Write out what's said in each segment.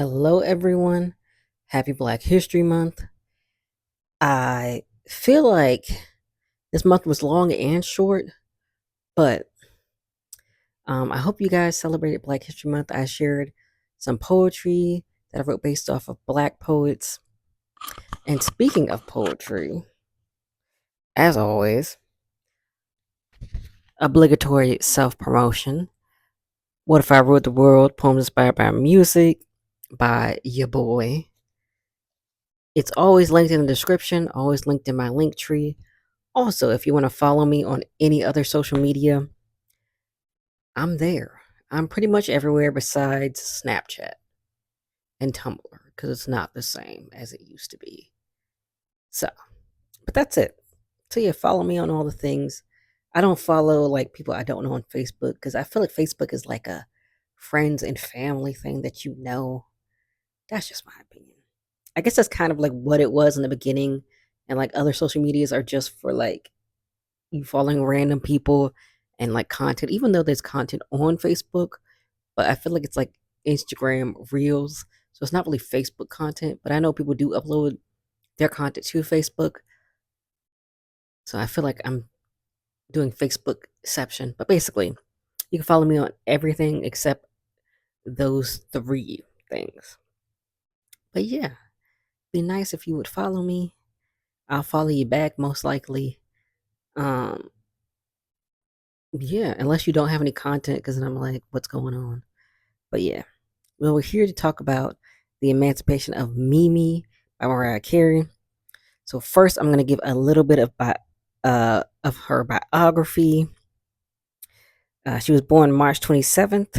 Hello, everyone. Happy Black History Month. I feel like this month was long and short, but I hope you guys celebrated Black History Month. I shared some poetry that I wrote based off of Black poets. And speaking of poetry, as always, obligatory self promotion. What if I ruled the world? Poems inspired by music by your boy. It's always linked in the description, always linked in my link tree. Also, if you want to follow me on any other social media, I'm there. I'm pretty much everywhere besides Snapchat and Tumblr because it's not the same as it used to be. So, but that's it. So, yeah, follow me on all the things. I don't follow like people I don't know on Facebook because I feel like Facebook is like a friends and family thing that you know. That's just my opinion. I guess that's kind of like what it was in the beginning, and like other social medias are just for like you following random people and like content, even though there's content on Facebook, but I feel like it's like Instagram Reels. So it's not really Facebook content, but I know people do upload their content to Facebook. So I feel like I'm doing Facebookception. But basically, you can follow me on everything except those three things. But yeah, be nice if you would follow me. I'll follow you back most likely. Um, yeah, unless you don't have any content, because then I'm like, what's going on? But yeah, well, we're here to talk about the Emancipation of Mimi by Mariah Carey. So first, I'm going to give a little bit of her biography. She was born March 27th,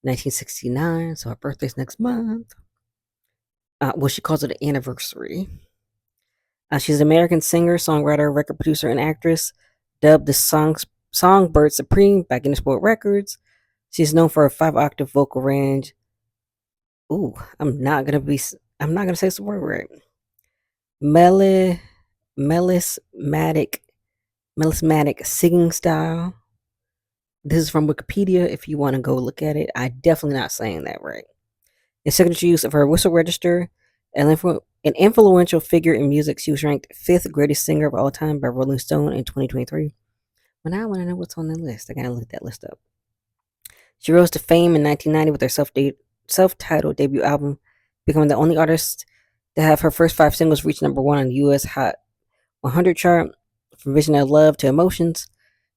1969. So her birthday's next month. Well, she calls it an anniversary. She's an American singer, songwriter, record producer, and actress. Dubbed the Songbird Supreme by Guinness World Records. She's known for her 5-octave vocal range. Ooh, I'm not gonna say the word right. Meli, melismatic, melismatic singing style. This is from Wikipedia. If you want to go look at it, I definitely not saying that right. In signature use of her whistle register, an influential figure in music, she was ranked fifth greatest singer of all time by Rolling Stone in 2023. Well, now I want to know what's on the list. I gotta look that list up. She rose to fame in 1990 with her self-titled debut album, becoming the only artist to have her first 5 singles reach number one on the U.S. Hot 100 chart. From Vision of Love to Emotions,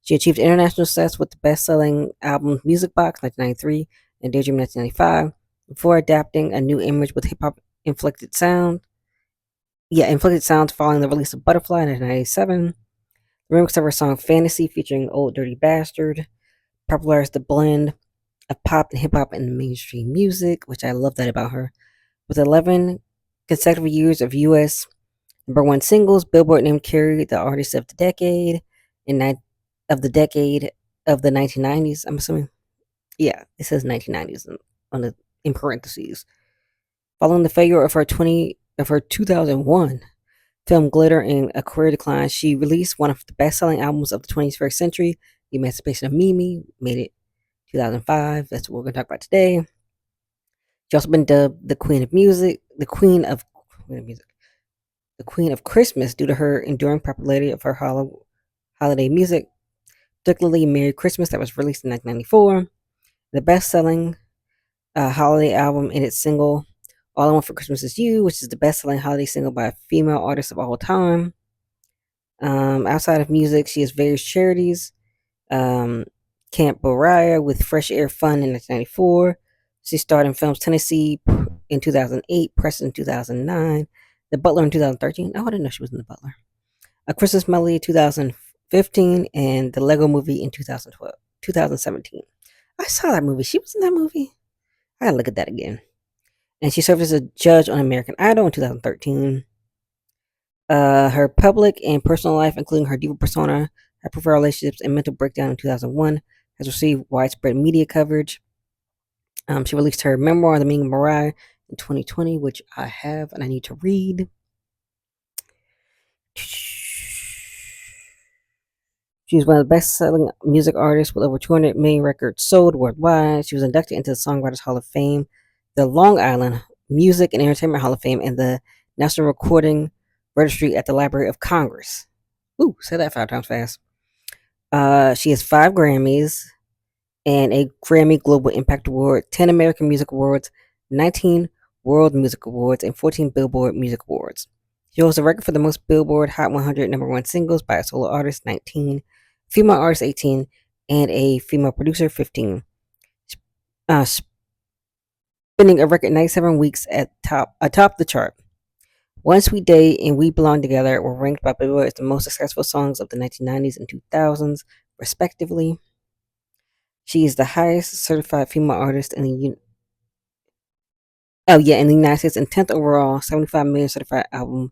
she achieved international success with the best-selling album Music Box 1993 and Daydream 1995 before adapting a new image with hip-hop inflected sounds following the release of Butterfly in 1997. The remix of her song Fantasy featuring Old Dirty Bastard popularized the blend of pop and hip-hop in mainstream music, which I love that about her. With 11 consecutive years of U.S. number one singles, Billboard named Carey the artist of the decade of the 1990s. I'm assuming, yeah, it says 1990s in parentheses. Following the failure of her 2001 film Glitter and a career decline, she released one of the best-selling albums of the 21st century, The Emancipation of Mimi, made it 2005. That's what we're going to talk about today. She's also been dubbed the Queen of Music, the Queen of Christmas due to her enduring popularity of her holiday music, particularly Merry Christmas that was released in 1994, the best-selling holiday album and its single All I Want for Christmas Is You, which is the best-selling holiday single by a female artist of all time. Outside of music, she has various charities. Um, Camp Mariah with Fresh Air Fund in 1994. She starred in films Tennessee in 2008, Preston in 2009, The Butler in 2013. Oh, I didn't know she was in The Butler. A Christmas Melody 2015, and The Lego Movie in 2017. I saw that movie. She was in that movie. I gotta look at that again. And she served as a judge on American Idol in 2013. Her public and personal life, including her diva persona, her preferred relationships, and mental breakdown in 2001, has received widespread media coverage. She released her memoir, The Meaning of Mariah, in 2020, which I have and I need to read. She's one of the best-selling music artists with over 200 million records sold worldwide. She was inducted into the Songwriters Hall of Fame the Long Island Music and Entertainment Hall of Fame and the National Recording Registry at the Library of Congress. Ooh, say that 5 times fast. She has 5 Grammys and a Grammy Global Impact Award, 10 American Music Awards, 19 World Music Awards, and 14 Billboard Music Awards. She holds a record for the most Billboard Hot 100 #1 singles by a solo artist, 19, female artist, 18, and a female producer, 15. Uh, spending a record 97 weeks atop the chart. One Sweet Day and We Belong Together were ranked by Billboard as the most successful songs of the 1990s and 2000s, respectively. She is the highest certified female artist in the in the United States and 10th overall, 75 million certified album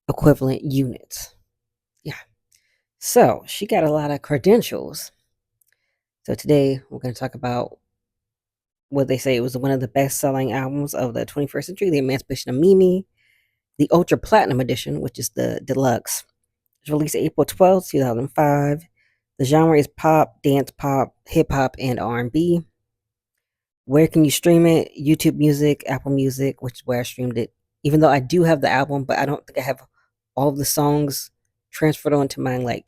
equivalent units. Yeah. So she got a lot of credentials. So today we're going to talk about what they say it was one of the best-selling albums of the 21st century, The Emancipation of Mimi, the Ultra Platinum Edition, which is the deluxe. It was released April 12th, 2005. The genre is pop, dance pop, hip hop, and R&B. Where can you stream it? YouTube Music, Apple Music, which is where I streamed it. Even though I do have the album, but I don't think I have all of the songs transferred onto my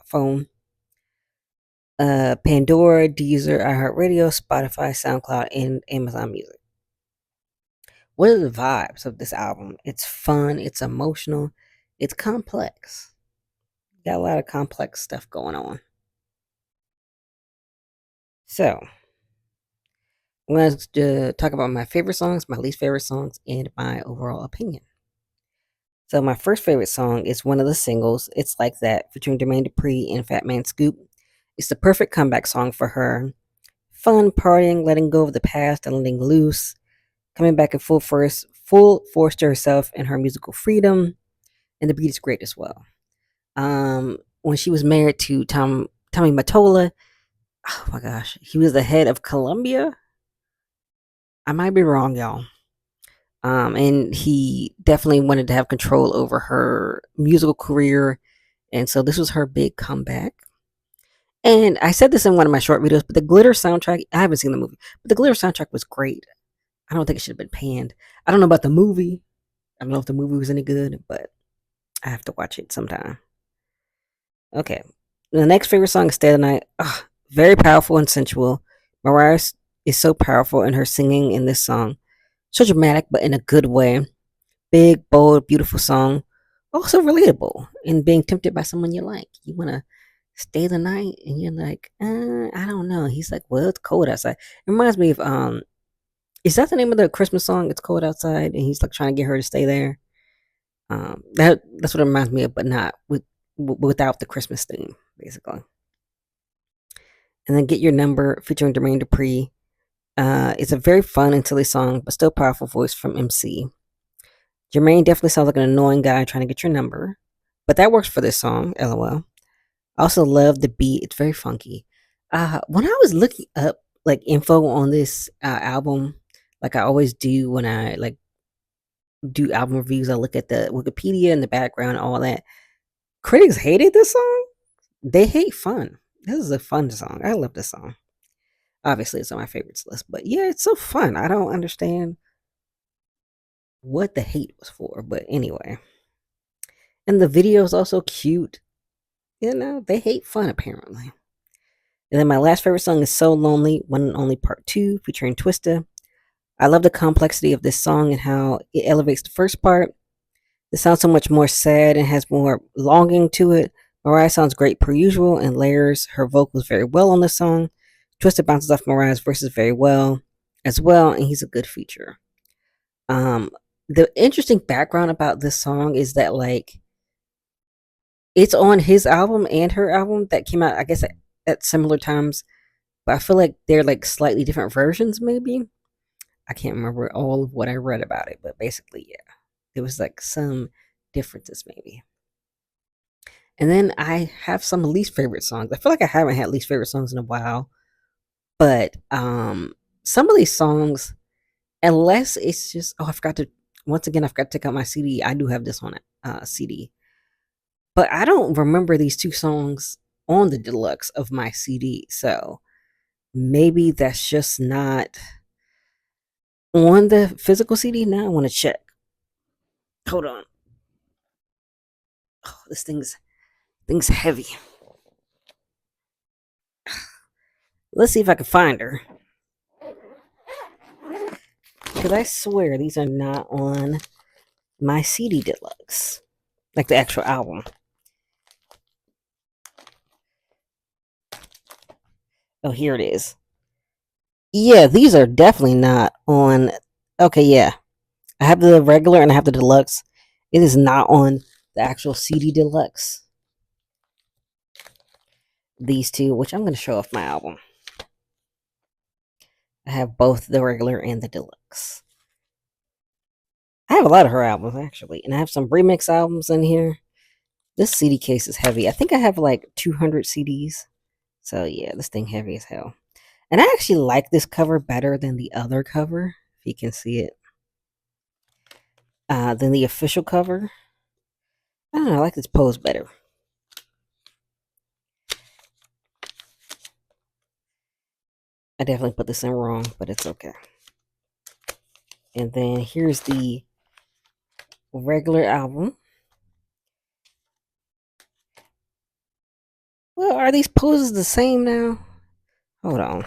phone. Pandora, Deezer, iHeartRadio, Spotify, SoundCloud, and Amazon Music. What are the vibes of this album? It's fun, it's emotional, it's complex. Got a lot of complex stuff going on. So, I'm going to talk about my favorite songs, my least favorite songs, and my overall opinion. So, my first favorite song is one of the singles, It's Like That, featuring Jermaine Dupri and Fat Man Scoop. It's the perfect comeback song for her. Fun, partying, letting go of the past, and letting loose. Coming back in full force to herself and her musical freedom. And the beat is great as well. When she was married to Tommy Mottola, oh my gosh, he was the head of Columbia. I might be wrong, y'all. And he definitely wanted to have control over her musical career. And so this was her big comeback. And I said this in one of my short videos, but the Glitter soundtrack, I haven't seen the movie, but the Glitter soundtrack was great. I don't think it should have been panned. I don't know about the movie. I don't know if the movie was any good, but I have to watch it sometime. Okay. The next favorite song is Stay the Night. Very powerful and sensual. Mariah is so powerful in her singing in this song. So dramatic, but in a good way. Big, bold, beautiful song. Also relatable and being tempted by someone you like. You want to stay the night and you're like, I don't know. He's like, well, it's cold outside. It reminds me of, is that the name of the Christmas song? It's cold outside and he's like trying to get her to stay there. That's what it reminds me of, but not without the Christmas theme, basically. And then Get Your Number featuring Jermaine Dupri. It's a very fun and silly song, but still powerful voice from MC. Jermaine definitely sounds like an annoying guy trying to get your number, but that works for this song, LOL. I also love the beat. It's very funky. When I was looking up like info on this album, like I always do when I like do album reviews, I look at the Wikipedia in the background, all that. Critics hated this song. They hate fun. This is a fun song. I love this song. Obviously, it's on my favorites list, but yeah, it's so fun. I don't understand what the hate was for, but anyway. And the video is also cute. You know, they hate fun apparently. And then my last favorite song is So Lonely, One and Only Part 2, featuring Twista. I love the complexity of this song and how it elevates the first part. It sounds so much more sad and has more longing to it. Mariah sounds great per usual and layers her vocals very well on the song. Twista bounces off Mariah's verses very well as well, and he's a good feature. The interesting background about this song is that like it's on his album and her album that came out, I guess, at similar times, but I feel like they're like slightly different versions, maybe. I can't remember all of what I read about it, but basically, yeah, there was like some differences, maybe. And then I have some least favorite songs. I feel like I haven't had least favorite songs in a while, but some of these songs, unless it's just I forgot to once again I forgot to take out my CD. I do have this on a CD, but I don't remember these two songs on the deluxe of my CD. So maybe that's just not on the physical CD? Now I want to check. Hold on. Oh, this thing's heavy. Let's see if I can find her. Because I swear these are not on my CD deluxe, like the actual album. Oh, here it is. Yeah, these are definitely not on. Okay, yeah. I have the regular and I have the deluxe. It is not on the actual CD deluxe. These two, which I'm going to show off my album. I have both the regular and the deluxe. I have a lot of her albums actually, and I have some remix albums in here. This CD case is heavy. I think I have like 200 CDs. So yeah, this thing heavy as hell. And I actually like this cover better than the other cover, if you can see it. Than the official cover. I don't know, I like this pose better. I definitely put this in wrong, but it's okay. And then here's the regular album. Well, are these poses the same now? Hold on.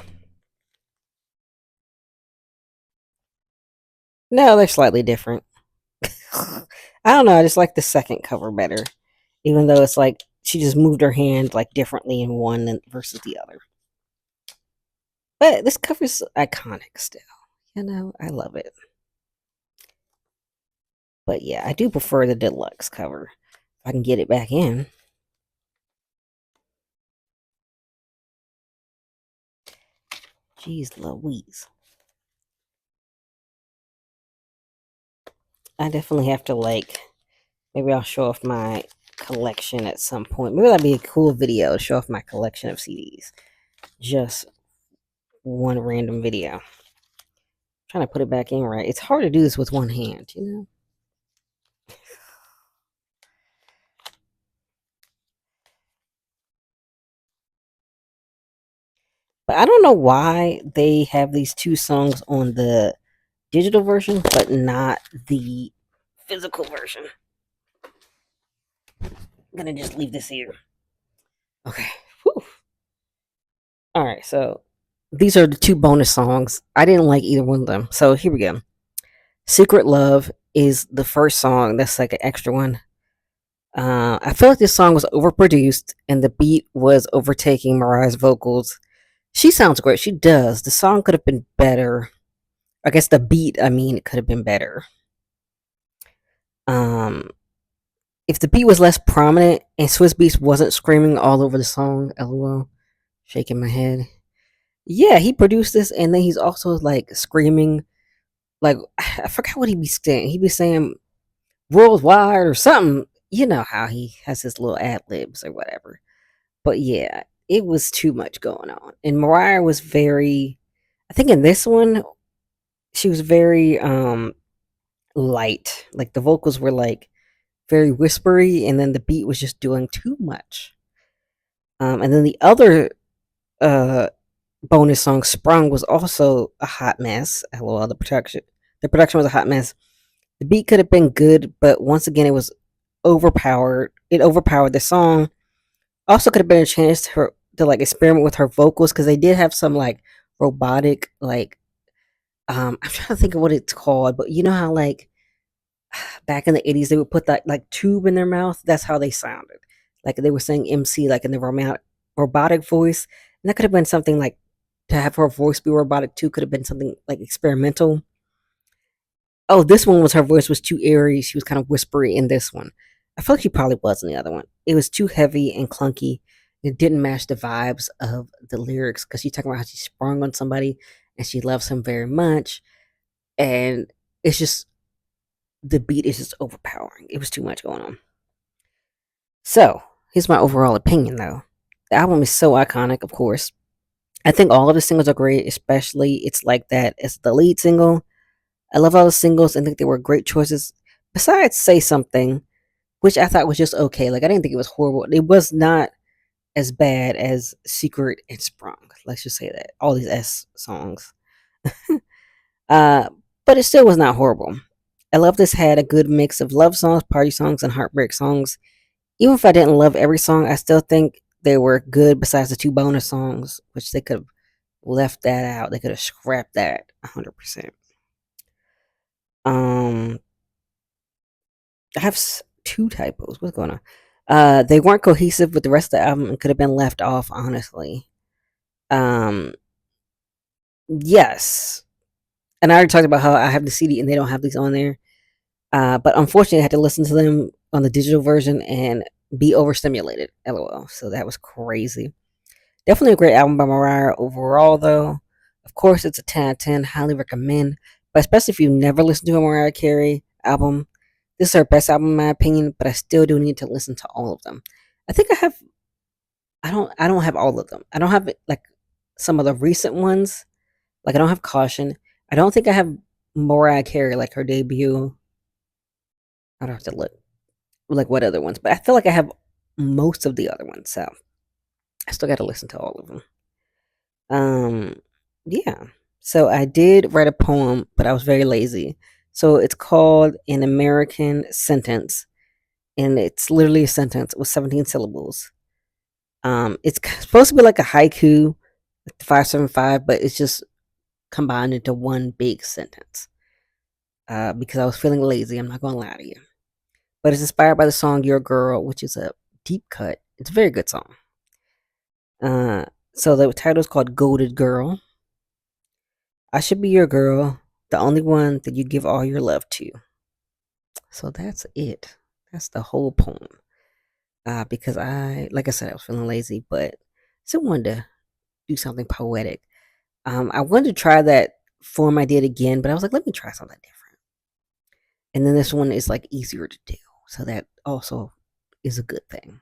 No, they're slightly different. I don't know, I just like the second cover better. Even though it's like she just moved her hand like differently in one versus the other. But this cover's iconic still. You know, I love it. But yeah, I do prefer the deluxe cover. If I can get it back in. Jeez Louise. I definitely have to like, maybe I'll show off my collection at some point. Maybe that'd be a cool video to show off my collection of CDs. Just one random video. I'm trying to put it back in right. It's hard to do this with one hand, you know? But I don't know why they have these two songs on the digital version, but not the physical version. I'm gonna just leave this here. Okay. Whew. All right. So these are the two bonus songs. I didn't like either one of them. So here we go. Secret Love is the first song. That's like an extra one. I feel like this song was overproduced and the beat was overtaking Mariah's vocals. She sounds great. She does. The song could have been better. I guess the beat, I mean, it could have been better. Um, if the beat was less prominent and Swiss Beats wasn't screaming all over the song, lol, shaking my head. Yeah, he produced this and then he's also like screaming, like, I forgot what he'd be saying. He'd be saying worldwide or something. You know how he has his little ad libs or whatever. But yeah, it was too much going on. And Mariah was very, I think in this one, she was very light. Like the vocals were like very whispery, and then the beat was just doing too much. And then the other uh bonus song, Sprung, was also a hot mess. LOL, the production was a hot mess. The beat could have been good, but once again it was overpowered. It overpowered the song. Also could have been a chance to like experiment with her vocals, because they did have some like robotic like I'm trying to think of what it's called, but you know how like back in the 80s they would put that like tube in their mouth. That's how they sounded, like they were saying MC like in the robotic voice. And that could have been something like, to have her voice be robotic too could have been something like experimental. Oh, this one was, her voice was too airy. She was kind of whispery in this one. I feel like she probably was in the other one. It was too heavy and clunky. It didn't match the vibes of the lyrics, because she's talking about how she sprung on somebody and she loves him very much. And it's just, the beat is just overpowering. It was too much going on. So, here's my overall opinion though. The album is so iconic, of course. I think all of the singles are great, especially It's Like That as the lead single. I love all the singles. I think they were great choices. Besides Say Something, which I thought was just okay. Like, I didn't think it was horrible. It was not as bad as Secret and Sprung. Let's just say that. All these S songs. uh, but it still was not horrible. I love this had a good mix of love songs, party songs, and heartbreak songs. Even if I didn't love every song, I still think they were good besides the two bonus songs, which they could have left that out. They could have scrapped that 100%. Um, I have two typos. What's going on? They weren't cohesive with the rest of the album and could have been left off, honestly. Um, yes. And I already talked about how I have the CD and they don't have these on there. But unfortunately, I had to listen to them on the digital version and be overstimulated. LOL. So that was crazy. Definitely a great album by Mariah overall, though. Of course, it's a 10 out of 10. Highly recommend. But especially if you've never listened to a Mariah Carey album, this is her best album in my opinion. But I still do need to listen to all of them. I think I have. I don't have all of them. I don't have like some of the recent ones. Like I don't have Caution. I don't think I have Mariah Carey like her debut. I'd have to look like what other ones, but I feel like I have most of the other ones. So I still got to listen to all of them. Yeah. So I did write a poem, but I was very lazy. So it's called An American Sentence, and it's literally a sentence with 17 syllables. It's supposed to be like a haiku, 575, but it's just combined into one big sentence. Because I was feeling lazy, I'm not gonna lie to you. But it's inspired by the song Your Girl, which is a deep cut. It's a very good song. Uh, so the title is called Goated Girl. I should be your girl, the only one that you give all your love to. So that's it. That's the whole poem. Because like I said, I was feeling lazy, but still wanted to do something poetic. I wanted to try that form I did again, but I was like, let me try something different. And then this one is like easier to do. So that also is a good thing.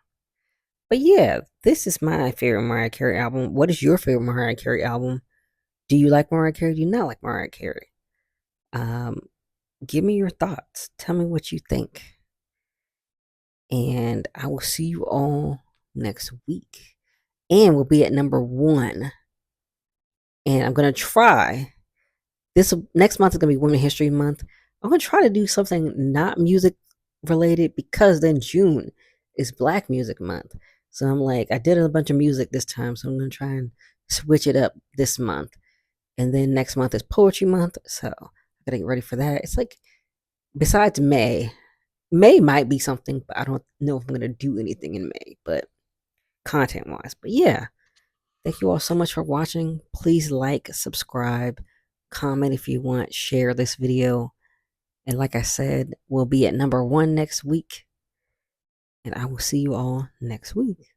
But yeah, this is my favorite Mariah Carey album. What is your favorite Mariah Carey album? Do you like Mariah Carey? Do you not like Mariah Carey? Um, Give me your thoughts. Tell me what you think. And I will see you all next week. And we'll be at number 1. And I'm going to try. This next month is going to be Women History Month. I'm going to try to do something not music related because then June is Black Music Month. So I'm like, I did a bunch of music this time, so I'm going to try and switch it up this month. And then next month is Poetry Month, so I got to get ready for that. It's like, besides May might be something, but I don't know if I'm going to do anything in May, but content wise. But yeah, thank you all so much for watching. Please like, subscribe, comment if you want, share this video. And like I said, we'll be at number 1 next week. And I will see you all next week.